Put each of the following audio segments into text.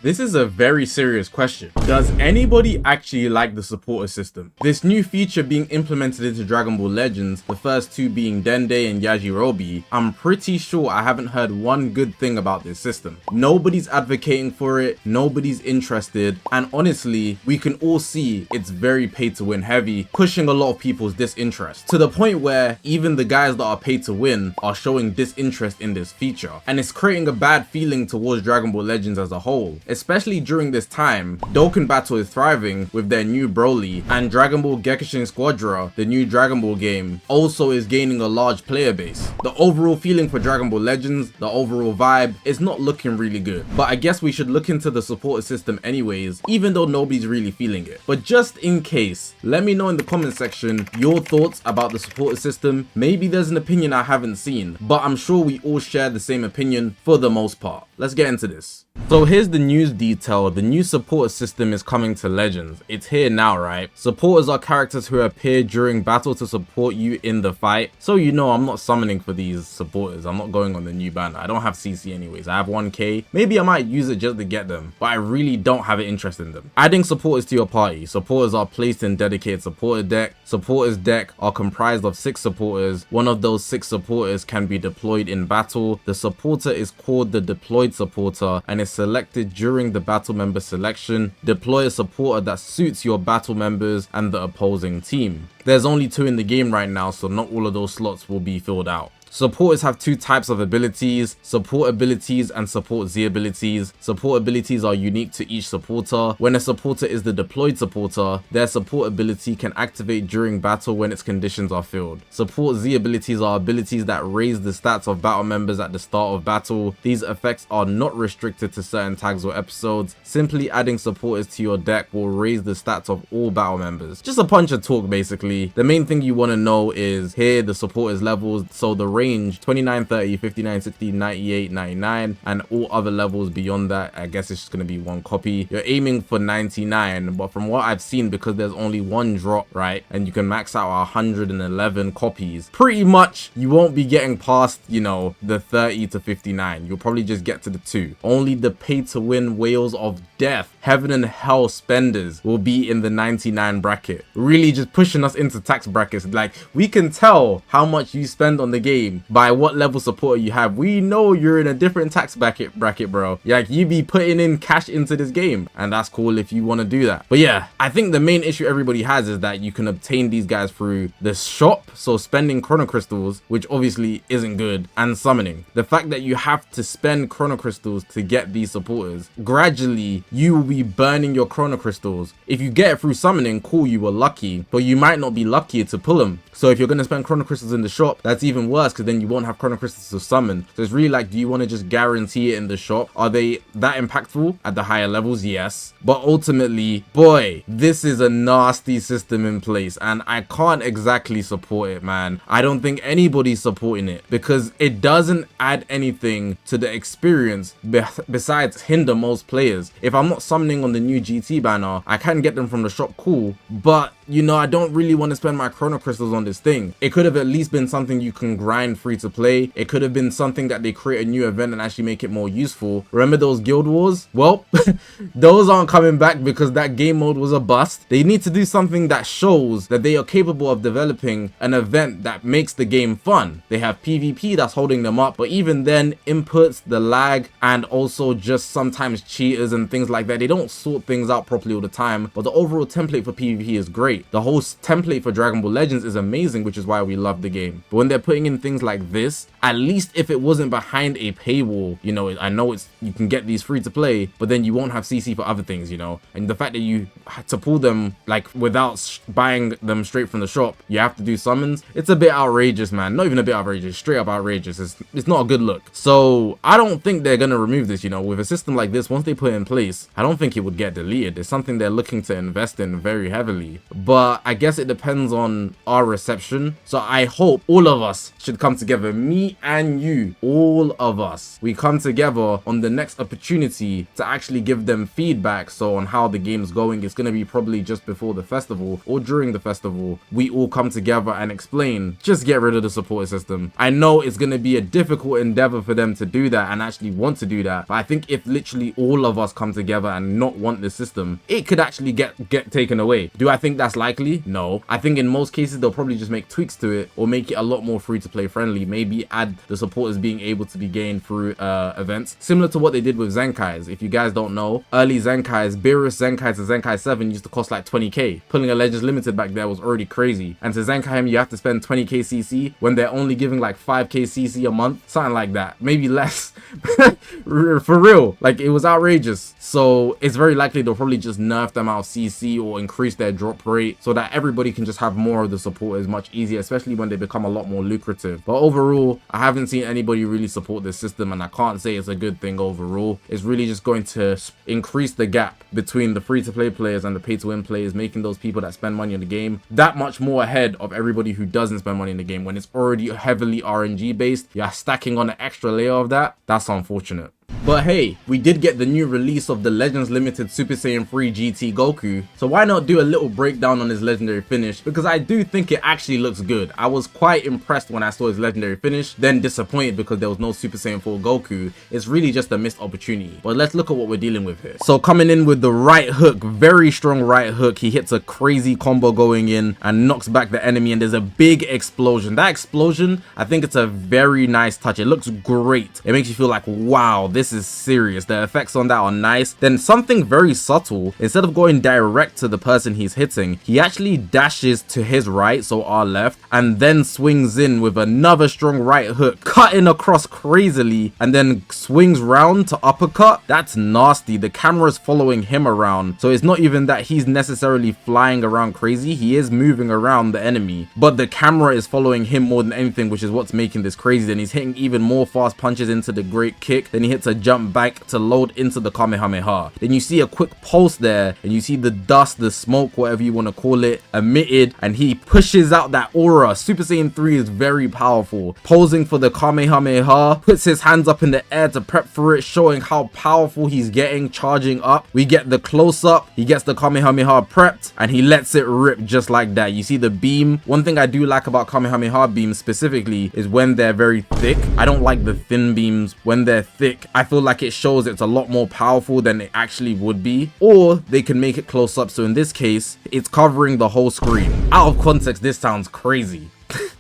This is a very serious question. Does anybody actually like the supporter system? This new feature being implemented into Dragon Ball Legends, the first two being Dende and Yajirobe, I'm pretty sure I haven't heard one good thing about this system. Nobody's advocating for it, nobody's interested, and honestly, we can all see it's very pay to win heavy, pushing a lot of people's disinterest, to the point where even the guys that are paid to win are showing disinterest in this feature, and it's creating a bad feeling towards Dragon Ball Legends as a whole. Especially during this time, Dokkan Battle is thriving with their new Broly, and Dragon Ball Gekishin Squadra, the new Dragon Ball game, also is gaining a large player base. The overall feeling for Dragon Ball Legends, the overall vibe, is not looking really good. But I guess we should look into the supporter system anyways, even though nobody's really feeling it. But just in case, let me know in the comment section your thoughts about the supporter system. Maybe there's an opinion I haven't seen, but I'm sure we all share the same opinion for the most part. Let's get into this. So here's the news detail. The new supporter system is coming to Legends. It's here now, right? Supporters are characters who appear during battle to support you in the fight. So you know I'm not summoning for these supporters. I'm not going on the new banner. I don't have CC anyways. I have 1k. Maybe I might use it just to get them, but I really don't have an interest in them. Adding supporters to your party. Supporters are placed in dedicated supporter deck. Supporters deck are comprised of 6 supporters. One of those 6 supporters can be deployed in battle. The supporter is called the deployed supporter and is selected during the battle member selection. Deploy a supporter that suits your battle members and the opposing team. There's only 2 in the game right now, so not all of those slots will be filled out. Supporters have 2 types of abilities, support abilities and support Z abilities. Support abilities are unique to each supporter. When a supporter is the deployed supporter, their support ability can activate during battle when its conditions are filled. Support Z abilities are abilities that raise the stats of battle members at the start of battle. These effects are not restricted to certain tags or episodes. Simply adding supporters to your deck will raise the stats of all battle members. Just a bunch of talk basically. The main thing you want to know is here the supporters levels, so the range 29, 30, 59, 60, 98, 99, and all other levels beyond that, I guess it's just going to be 1 copy. You're aiming for 99, but from what I've seen, because there's only 1 drop, right, and you can max out 111 copies, pretty much you won't be getting past, you know, the 30 to 59. You'll probably just get to the 2. Only the pay to win whales of death, heaven and hell spenders will be in the 99 bracket, really just pushing us into tax brackets. Like, we can tell how much you spend on the game by what level supporter you have. We know you're in a different tax bracket, bro. Like, you be putting in cash into this game, and that's cool if you want to do that. But yeah, I think the main issue everybody has is that you can obtain these guys through the shop, so spending chrono crystals, which obviously isn't good, and summoning. The fact that you have to spend chrono crystals to get these supporters, gradually you will be burning your chrono crystals. If you get it through summoning, cool, you were lucky, but you might not be lucky to pull them. So if you're going to spend chrono crystals in the shop, that's even worse, because then you won't have chrono crystals to summon. So it's really like, do you want to just guarantee it in the shop? Are they that impactful at the higher levels? Yes, but ultimately, boy, this is a nasty system in place, and I can't exactly support it, man. I don't think anybody's supporting it, because it doesn't add anything to the experience besides hinder most players. If I'm not summoning on the new GT banner, I can get them from the shop, cool, but you know, I don't really want to spend my chrono crystals on this thing. It could have at least been something you can grind free to play. It could have been something that they create a new event and actually make it more useful. Remember those guild wars? Well, those aren't coming back because that game mode was a bust. They need to do something that shows that they are capable of developing an event that makes the game fun. They have PvP that's holding them up, but even then, inputs, the lag, and also just sometimes cheaters and things like that, they don't sort things out properly all the time, but the overall template for PvP is great. The whole template for Dragon Ball Legends is amazing, which is why we love the game. But when they're putting in things like this, at least if it wasn't behind a paywall, you know, I know you can get these free to play, but then you won't have CC for other things, you know, and the fact that you had to pull them like without buying them straight from the shop, you have to do summons. It's a bit outrageous, man. Not even a bit outrageous, straight up outrageous. It's not a good look. So I don't think they're gonna remove this, you know, with a system like this. Once they put it in place, I don't think it would get deleted. It's something they're looking to invest in very heavily, but I guess it depends on our reception. So I hope all of us should come come together, me and you, all of us. We come together on the next opportunity to actually give them feedback. So on how the game's going, it's going to be probably just before the festival or during the festival. We all come together and explain, just get rid of the support system. I know it's going to be a difficult endeavor for them to do that and actually want to do that, but I think if literally all of us come together and not want the system, it could actually get taken away. Do I think that's likely? No. I think in most cases they'll probably just make tweaks to it or make it a lot more free to play friendly. Maybe add the supporters being able to be gained through events, similar to what they did with Zenkais. If you guys don't know, early Zenkais, Beerus Zenkai to Zenkai 7 used to cost like 20k. Pulling a Legends Limited back there was already crazy, and to Zenkai him you have to spend 20k CC when they're only giving like 5k CC a month, something like that, maybe less. For real, like it was outrageous. So it's very likely they'll probably just nerf them out of CC or increase their drop rate so that everybody can just have more of the supporters much easier, especially when they become a lot more lucrative. But overall, I haven't seen anybody really support this system, and I can't say it's a good thing overall. It's really just going to increase the gap between the free-to-play players and the pay-to-win players, making those people that spend money on the game that much more ahead of everybody who doesn't spend money in the game. When it's already heavily RNG based, you're stacking on an extra layer of that. That's unfortunate. But hey, we did get the new release of the Legends Limited Super Saiyan 3 GT Goku, so why not do a little breakdown on his legendary finish, because I do think it actually looks good. I was quite impressed when I saw his legendary finish, then disappointed because there was no Super Saiyan 4 Goku. It's really just a missed opportunity. But let's look at what we're dealing with here. So coming in with the right hook, very strong right hook, he hits a crazy combo going in and knocks back the enemy, and there's a big explosion. That explosion, I think it's a very nice touch. It looks great. It makes you feel like, wow, this is serious. The effects on that are nice. Then something very subtle, instead of going direct to the person he's hitting, he actually dashes to his right, so our left, and then swings in with another strong right hook, cutting across crazily, and then swings round to uppercut. That's nasty. The camera's following him around, so it's not even that he's necessarily flying around crazy. He is moving around the enemy, but the camera is following him more than anything, which is what's making this crazy. Then he's hitting even more fast punches into the great kick. Then he hits a jump back to load into the Kamehameha. Then you see a quick pulse there, and you see the dust, the smoke, whatever you want to call it, emitted, and he pushes out that aura. Super Saiyan 3 is very powerful. Posing for the Kamehameha, puts his hands up in the air to prep for it, showing how powerful he's getting, charging up. We get the close-up, he gets the Kamehameha prepped, and he lets it rip just like that. You see the beam. One thing I do like about Kamehameha beams specifically is when they're very thick. I don't like the thin beams. When they're thick, I feel like it shows it's a lot more powerful than it actually would be, or they can make it close up, so in this case it's covering the whole screen. Out of context, this sounds crazy.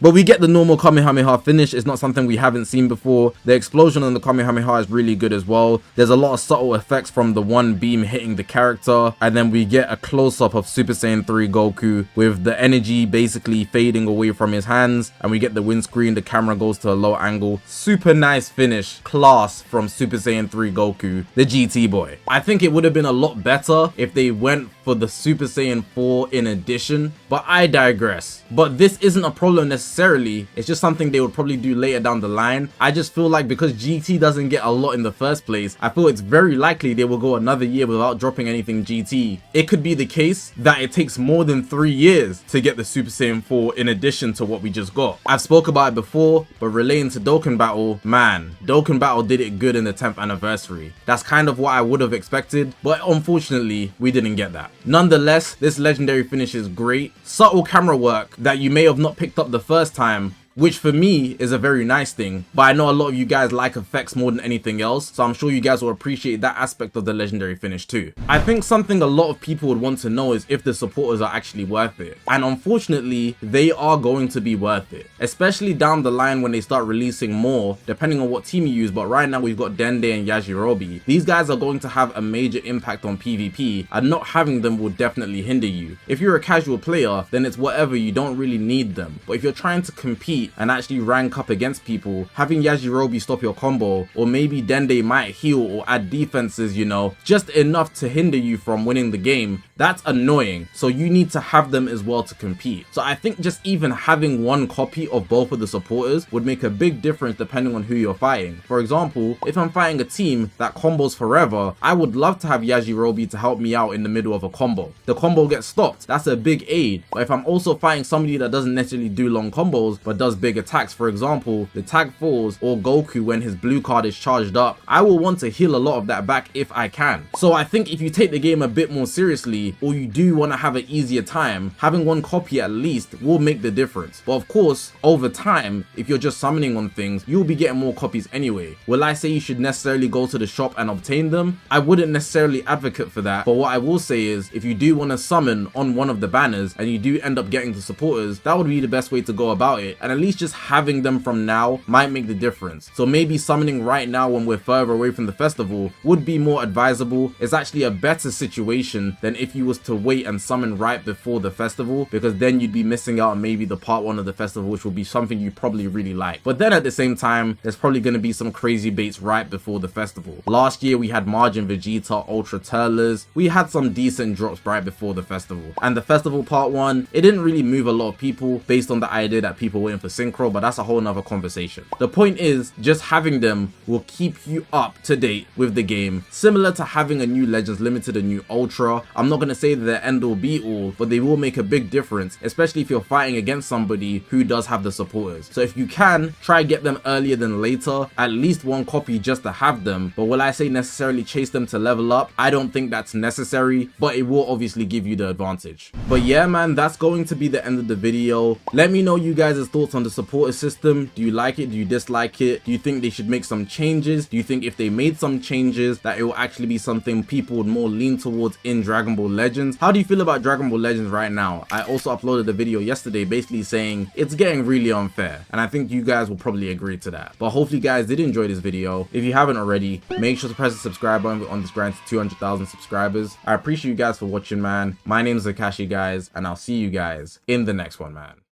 But we get the normal Kamehameha finish. It's not something we haven't seen before. The explosion on the Kamehameha is really good as well. There's a lot of subtle effects from the one beam hitting the character, and then we get a close-up of Super Saiyan 3 Goku with the energy basically fading away from his hands, and we get the windscreen. The camera goes to a low angle. Super nice finish. Class from Super Saiyan 3 Goku, the GT boy. I think it would have been a lot better if they went for the Super Saiyan 4 in addition, but I digress. But this isn't a problem necessarily, it's just something they would probably do later down the line. I just feel like because GT doesn't get a lot in the first place, I feel it's very likely they will go another year without dropping anything GT. It could be the case that it takes more than 3 years to get the Super Saiyan 4 in addition to what we just got. I've spoke about it before, but relating to Dokkan Battle, man, Dokkan Battle did it good in the 10th anniversary. That's kind of what I would have expected, but unfortunately we didn't get that. Nonetheless, this legendary finish is great. Subtle camera work that you may have not picked up the first time, which for me is a very nice thing, but I know a lot of you guys like effects more than anything else, so I'm sure you guys will appreciate that aspect of the legendary finish too. I think something a lot of people would want to know is if the supporters are actually worth it, and unfortunately they are going to be worth it, especially down the line when they start releasing more, depending on what team you use. But right now we've got Dende and Yajirobe. These guys are going to have a major impact on PvP, and not having them will definitely hinder you. If you're a casual player, then it's whatever, you don't really need them, but if you're trying to compete and actually rank up against people, having Yajirobe stop your combo, or maybe Dende might heal or add defenses, you know, just enough to hinder you from winning the game, that's annoying. So you need to have them as well to compete. So I think just even having one copy of both of the supporters would make a big difference depending on who you're fighting. For example, if I'm fighting a team that combos forever, I would love to have Yajirobe to help me out in the middle of a combo. The combo gets stopped, that's a big aid. But if I'm also fighting somebody that doesn't necessarily do long combos but does does big attacks. For example, the tag 4s or Goku when his blue card is charged up, I will want to heal a lot of that back if I can. So I think if you take the game a bit more seriously, or you do want to have an easier time, having one copy at least will make the difference. But of course, over time, if you're just summoning on things, you'll be getting more copies anyway. Will I say you should necessarily go to the shop and obtain them? I wouldn't necessarily advocate for that, but what I will say is, if you do want to summon on one of the banners and you do end up getting the supporters, that would be the best way to go about it, and at least just having them from now might make the difference. So maybe summoning right now when we're further away from the festival would be more advisable. It's actually a better situation than if you was to wait and summon right before the festival, because then you'd be missing out on maybe the part 1 of the festival, which would be something you probably really like. But then at the same time, there's probably going to be some crazy baits right before the festival. Last year we had Margin Vegeta, Ultra Turlers, we had some decent drops right before the festival. And the festival part 1, it didn't really move a lot of people based on the idea that people were waiting for synchro, but that's a whole nother conversation. The point is, just having them will keep you up to date with the game, similar to having a new Legends Limited, a new Ultra. I'm not going to say that they're end all be all, but they will make a big difference, especially if you're fighting against somebody who does have the supporters. So if you can, try get them earlier than later, at least one copy just to have them. But will I say necessarily chase them to level up? I don't think that's necessary, but it will obviously give you the advantage. But yeah man, that's going to be the end of the video. Let me know you guys' thoughts on the supporter system. Do you like it? Do you dislike it? Do you think they should make some changes? Do you think if they made some changes that it will actually be something people would more lean towards in Dragon Ball Legends? How do you feel about Dragon Ball Legends right now? I also uploaded a video yesterday basically saying it's getting really unfair, and I think you guys will probably agree to that. But hopefully you guys did enjoy this video. If you haven't already, make sure to press the subscribe button on this grind to 200,000 subscribers. I appreciate you guys for watching, man. My name is Zakashi, guys, and I'll see you guys in the next one, man.